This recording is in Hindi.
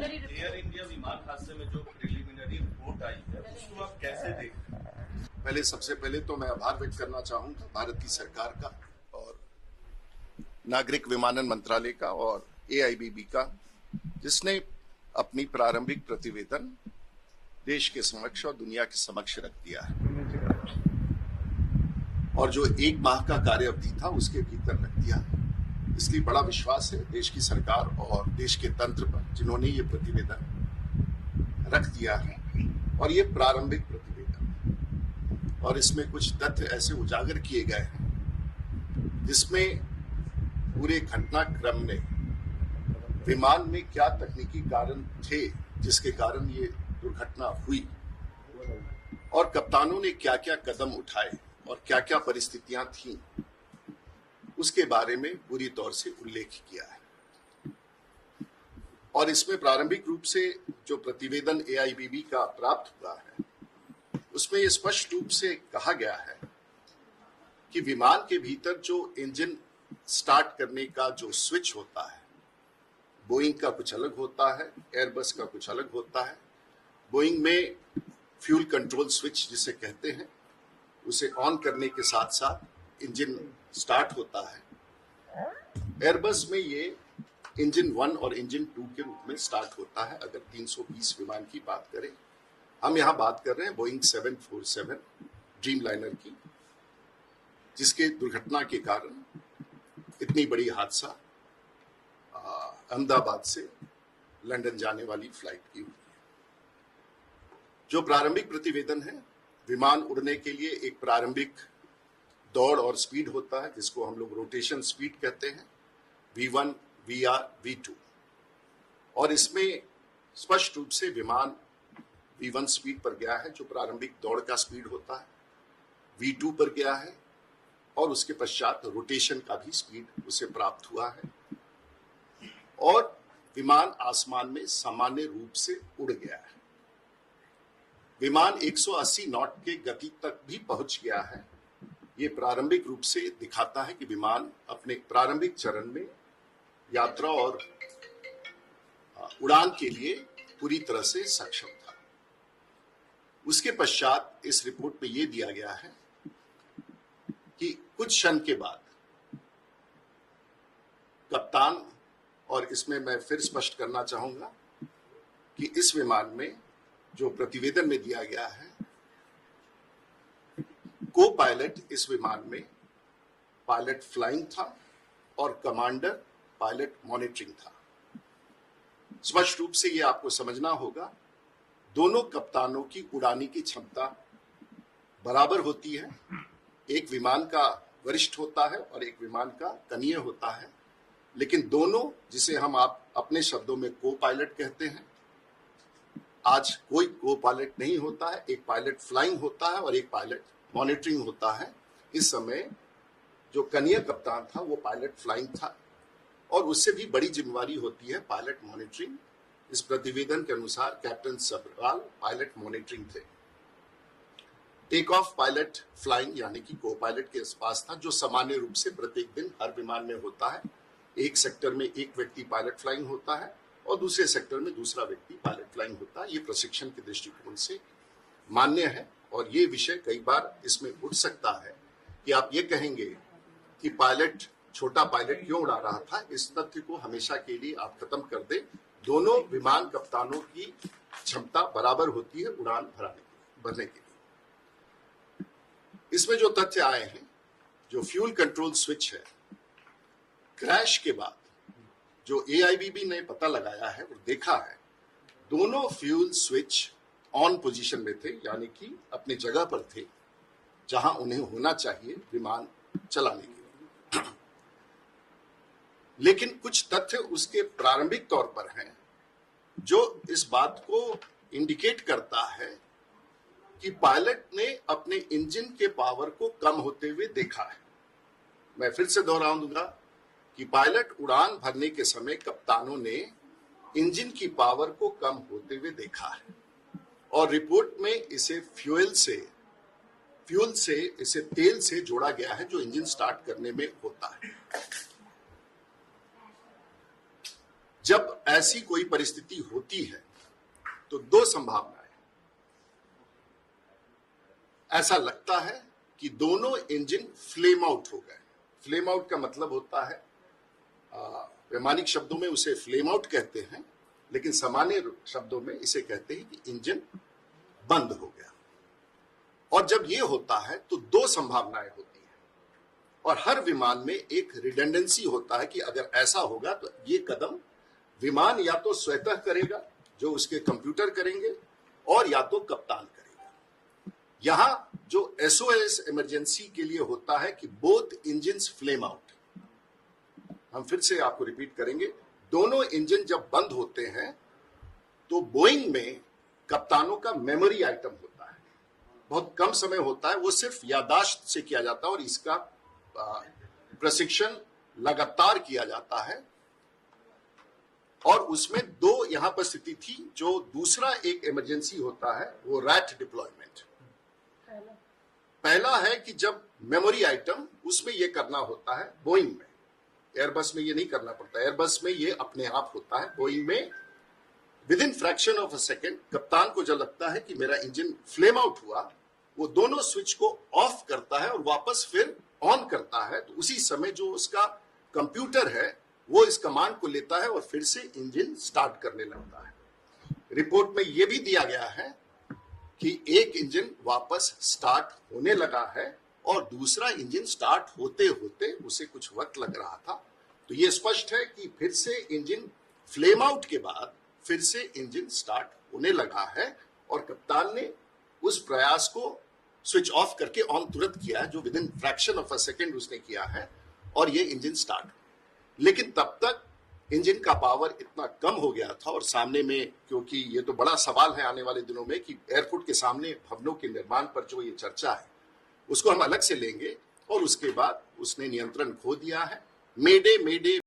एयर इंडिया विमान हादसे में जो प्रिलिमिनरी रिपोर्ट आई है उसको आप कैसे देखते हैं? सबसे पहले तो मैं आभार व्यक्त करना चाहूंगा भारत की सरकार का और नागरिक विमानन मंत्रालय का और AIBB का, जिसने अपनी प्रारंभिक प्रतिवेदन देश के समक्ष और दुनिया के समक्ष रख दिया है और जो 1 माह का कार्य अवधि था उसके भीतर रख दिया। इसलिए बड़ा विश्वास है देश की सरकार और देश के तंत्र पर, जिन्होंने ये प्रतिवेदन रख दिया है। और ये प्रारंभिक प्रतिवेदन है और इसमें कुछ तथ्य ऐसे उजागर किए गए हैं जिसमें पूरे घटनाक्रम में विमान में क्या तकनीकी कारण थे जिसके कारण ये दुर्घटना हुई और कप्तानों ने क्या क्या कदम उठाए और क्या क्या परिस्थितियां थीं, उसके बारे में पूरी तौर से उल्लेख किया है। और इसमें प्रारंभिक रूप से जो प्रतिवेदन AIBB का प्राप्त हुआ है उसमें ये स्पष्ट रूप से कहा गया है कि विमान के भीतर जो इंजन स्टार्ट करने का जो स्विच होता है, बोइंग का कुछ अलग होता है, एयरबस का कुछ अलग होता है। बोइंग में फ्यूल कंट्रोल स्विच जिसे कहते हैं, उसे ऑन करने के साथ साथ इंजन स्टार्ट होता है। एयरबस में ये इंजन 1 और इंजन 2 के रूप में स्टार्ट होता है। अगर 320 विमान की बात करें, हम यहाँ बात कर रहे हैं बोइंग 747 ड्रीम लाइनर की, जिसके दुर्घटना के कारण इतनी बड़ी हादसा अहमदाबाद से लंदन जाने वाली फ्लाइट की हुई है। जो प्रारंभिक प्रतिवेदन है, विमान उड़ने के लिए एक प्रारंभिक दौड़ और स्पीड होता है जिसको हम लोग रोटेशन स्पीड कहते हैं, V1, VR, V2। और इसमें स्पष्ट रूप से विमान V1 स्पीड पर गया है जो प्रारंभिक दौड़ का स्पीड होता है, V2 पर गया है और उसके पश्चात रोटेशन का भी स्पीड उसे प्राप्त हुआ है और विमान आसमान में सामान्य रूप से उड़ गया है। विमान 180 नॉट के गति तक भी पहुंच गया है। ये प्रारंभिक रूप से दिखाता है कि विमान अपने प्रारंभिक चरण में यात्रा और उड़ान के लिए पूरी तरह से सक्षम था। उसके पश्चात इस रिपोर्ट में यह दिया गया है कि कुछ क्षण के बाद कप्तान, और इसमें मैं फिर स्पष्ट करना चाहूंगा कि इस विमान में जो प्रतिवेदन में दिया गया है, को पायलट इस विमान में पायलट फ्लाइंग था और कमांडर पायलट मॉनिटरिंग था। स्पष्ट रूप से यह आपको समझना होगा, दोनों कप्तानों की उड़ाने की क्षमता बराबर होती है। एक विमान का वरिष्ठ होता है और एक विमान का कनीय होता है, लेकिन दोनों, जिसे हम आप अपने शब्दों में को पायलट कहते हैं, आज कोई को पायलट नहीं होता है। एक पायलट फ्लाइंग होता है और एक पायलट मॉनिटरिंग होता है। इस समय जो कनीय कप्तान था वो पायलट फ्लाइंग था और उससे भी बड़ी जिम्मेवारी होती है पायलट मॉनिटरिंग। इस प्रतिवेदन के अनुसार कैप्टन सब्रवाल पायलट मॉनिटरिंग थे। टेक ऑफ पायलट फ्लाइंग यानी कि को पायलट के पास था, जो सामान्य रूप से प्रत्येक दिन हर विमान में होता है। एक सेक्टर में एक व्यक्ति पायलट फ्लाइंग होता है और दूसरे सेक्टर में दूसरा व्यक्ति पायलट फ्लाइंग होता है। ये प्रशिक्षण के दृष्टिकोण से मान्य है और ये विषय कई बार इसमें उठ सकता है कि आप ये कहेंगे कि पायलट, छोटा पायलट क्यों उड़ा रहा था। इस तथ्य को हमेशा के लिए आप खत्म कर दें। दोनों विमान कप्तानों की क्षमता बराबर होती है उड़ान भरने के लिए। इसमें जो तथ्य आए हैं, जो फ्यूल कंट्रोल स्विच है, क्रैश के बाद जो AIBB ने पता लगाया है और देखा है, दोनों फ्यूल स्विच ऑन पोजीशन में थे, यानी कि अपनी जगह पर थे जहां उन्हें होना चाहिए विमान चलाने के लिए। लेकिन कुछ तथ्य उसके प्रारंभिक तौर पर हैं जो इस बात को इंडिकेट करता है कि पायलट ने अपने इंजन के पावर को कम होते हुए देखा है। मैं फिर से दोहरा दूंगा कि पायलट उड़ान भरने के समय कप्तानों ने इंजन की पावर को कम होते हुए देखा है और रिपोर्ट में इसे फ्यूल से इसे तेल से जोड़ा गया है जो इंजन स्टार्ट करने में होता है। जब ऐसी कोई परिस्थिति होती है तो दो संभावनाएं, ऐसा लगता है कि दोनों इंजन फ्लेम आउट हो गए। फ्लेम आउट का मतलब होता है, वैमानिक शब्दों में उसे फ्लेम आउट कहते हैं, लेकिन सामान्य शब्दों में इसे कहते हैं कि इंजन बंद हो गया। और जब ये होता है तो दो संभावनाएं होती हैं, और हर विमान में एक रिडंडेंसी होता है कि अगर ऐसा होगा तो ये कदम विमान या तो स्वतः करेगा, जो उसके कंप्यूटर करेंगे, और या तो कप्तान करेगा। यहां जो SOS इमरजेंसी के लिए होता है कि बोथ इंजन्स फ्लेम आउट। हम फिर से आपको रिपीट करेंगे, दोनों इंजन जब बंद होते हैं तो बोइंग में कप्तानों का मेमोरी आइटम होता है, बहुत कम समय होता है, वो सिर्फ याददाश्त से किया जाता है और इसका प्रशिक्षण लगातार किया जाता है। और उसमें दो यहां पर स्थिति थी। जो दूसरा एक इमरजेंसी होता है वो रैट डिप्लॉयमेंट। पहला है कि जब मेमोरी आइटम, उसमें यह करना होता है बोइंग में, एयरबस में ये नहीं करना पड़ता। एयरबस में ये अपने आप होता है। बोइंग में with in fraction of a second कप्तान को जब लगता है कि मेरा इंजन फ्लेम आउट हुआ, वो दोनों स्विच को ऑफ करता है और वापस फिर ऑन करता है। तो उसी समय जो उसका कंप्यूटर है वो इस कमांड को लेता है और फिर से इंजन स्टार्ट करने लगता है। रिपोर्ट में यह भी दिया गया है कि एक इंजन वापस स्टार्ट होने लगा है और दूसरा इंजन स्टार्ट होते होते उसे कुछ वक्त लग रहा था। तो यह स्पष्ट है कि फिर से इंजन फ्लेम आउट के बाद फिर से इंजन स्टार्ट होने लगा है, और कप्तान ने उस प्रयास को स्विच ऑफ करके ऑन तुरंत किया, जो with in fraction of a second उसने किया है, और ये इंजन स्टार्ट। लेकिन तब तक इंजन का पावर इतना कम हो गया था, और सामने में, क्योंकि ये तो बड़ा सवाल है आने वाले दिनों में कि एयरपोर्ट के सामने भवनों के निर्माण पर जो ये चर्चा है उसको हम अलग से लेंगे, और उसके बाद उसने नियंत्रण खो दिया है। मेडे मेडे